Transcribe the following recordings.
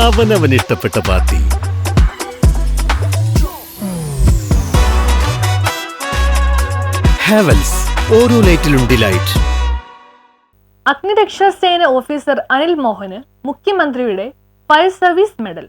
അവനവൻ ഇഷ്ടപ്പെട്ട പാർട്ടി. ഹാവൽസ്, ഓരോ ലൈറ്റിലും ഡിലൈറ്റ്. അഗ്നിരക്ഷാസേന ഓഫീസർ അനിൽ മോഹന് മുഖ്യമന്ത്രിയുടെ fire service medal.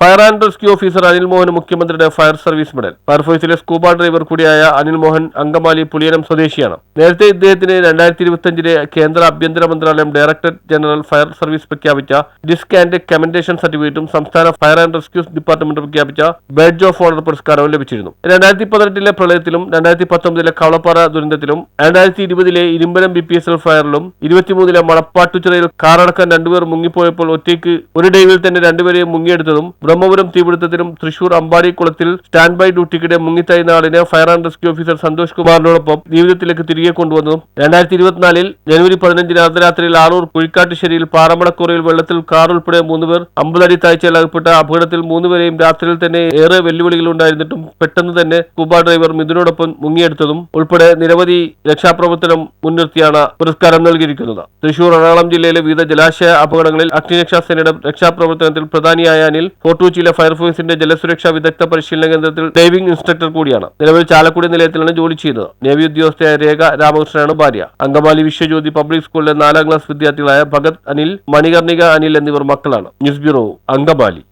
Fire and rescue officer Anil Mohan മുഖ്യമന്ത്രിയുടെ ഫയർ സർവീസ് മെഡൽ. ഫയർഫോഴ്സിലെ സ്കൂബ ഡ്രൈവർ കൂടിയായ അനിൽ മോഹൻ അങ്കമാലി പുളിയനം സ്വദേശിയാണ്. നേരത്തെ ഇദ്ദേഹത്തിന് 2025 കേന്ദ്ര ആഭ്യന്തര മന്ത്രാലയം ഡയറക്ടറേറ്റ് ജനറൽ ഫയർ സർവീസ് പ്രഖ്യാപിച്ച ഡിസ്ക് ആൻഡ് കമൻഡേഷൻ സർട്ടിഫിക്കറ്റും സംസ്ഥാന ഫയർ ആൻഡ് റെസ്ക്യൂ ഡിപ്പാർട്ട്മെന്റ് പ്രഖ്യാപിച്ച ബാഡ്ജ് ഓഫ് ഓണർ പുരസ്കാരവും ലഭിച്ചിരുന്നു. 2018 പ്രളയത്തിലും 2019 കവളപ്പാറ ദുരന്തത്തിലും 2020 ഇരുമ്പനം BPSL ഫയറിലും 23 മണപ്പാട്ടുചിറയിൽ കാറടക്കം 2 പേർ മുങ്ങിപ്പോയപ്പോൾ ഒറ്റയ്ക്ക് ഒരു ഡൈവിൽ തന്നെ 2 പേരെ മുങ്ങിയെടുത്തതും ബ്രഹ്മപുരം തീപിടുത്തത്തിലും തൃശൂർ അമ്പാടി കുളത്തിൽ സ്റ്റാൻഡ് ബൈ ഡ്യൂട്ടിക്കിടെ മുങ്ങിത്തായുന്ന ആളിനെ fire and rescue officer Santhosh കുമാറിനോടൊപ്പം ജീവിതത്തിലേക്ക് തിരികെ കൊണ്ടുവന്നതും 2024 ജനുവരി 15 അർദ്ധരാത്രിയിൽ ആളൂർ കുഴിക്കാട്ടുശ്ശേരിയിൽ പാറമടക്കുറയിൽ വെള്ളത്തിൽ കാർ ഉൾപ്പെടെ 3 പേർ 50 അടി താഴ്ചയിൽ അകപ്പെട്ട അപകടത്തിൽ 3 പേരെയും രാത്രിയിൽ തന്നെ ഏറെ വെല്ലുവിളികൾ ഉണ്ടായിരുന്നിട്ടും പെട്ടെന്ന് തന്നെ സ്കൂബ ഡ്രൈവർ മിഥുനോടൊപ്പം മുങ്ങിയെടുത്തതും ഉൾപ്പെടെ നിരവധി രക്ഷാപ്രവർത്തനം മുൻനിർത്തിയാണ് പുരസ്കാരം നൽകിയിരിക്കുന്നത്. തൃശൂർ എറണാകുളം ജില്ലയിലെ വിവിധ ജലാശയ അപകടങ്ങളിൽ അഗ്നിരക്ഷാസേനയുടെ രക്ഷാപ്രവർത്തനത്തിൽ പ്രധാനിയായ അനിൽ ഫോർട്ടുകൊച്ചിയിലെ ഫയർഫോഴ്സിന്റെ ജലസുരക്ഷാ വിദഗ്ധ പരിശീലന കേന്ദ്രത്തിൽ ഡൈവിംഗ് ഇൻസ്ട്രക്ടർ കൂടിയാണ്. നിലവിൽ ചാലക്കുടി നിലയത്തിലാണ് ജോലി ചെയ്യുന്നത്. നേവി ഉദ്യോഗസ്ഥയായ രേഖ രാമകൃഷ്ണനാണ് ഭാര്യ. അങ്കമാലി വിശ്വജ്യോതി പബ്ലിക് സ്കൂളിലെ 4ാം ക്ലാസ് വിദ്യാർത്ഥികളായ ഭഗത് അനിൽ, മണികർണിക അനിൽ എന്നിവർ മക്കളാണ്. News bureau, Angamaly.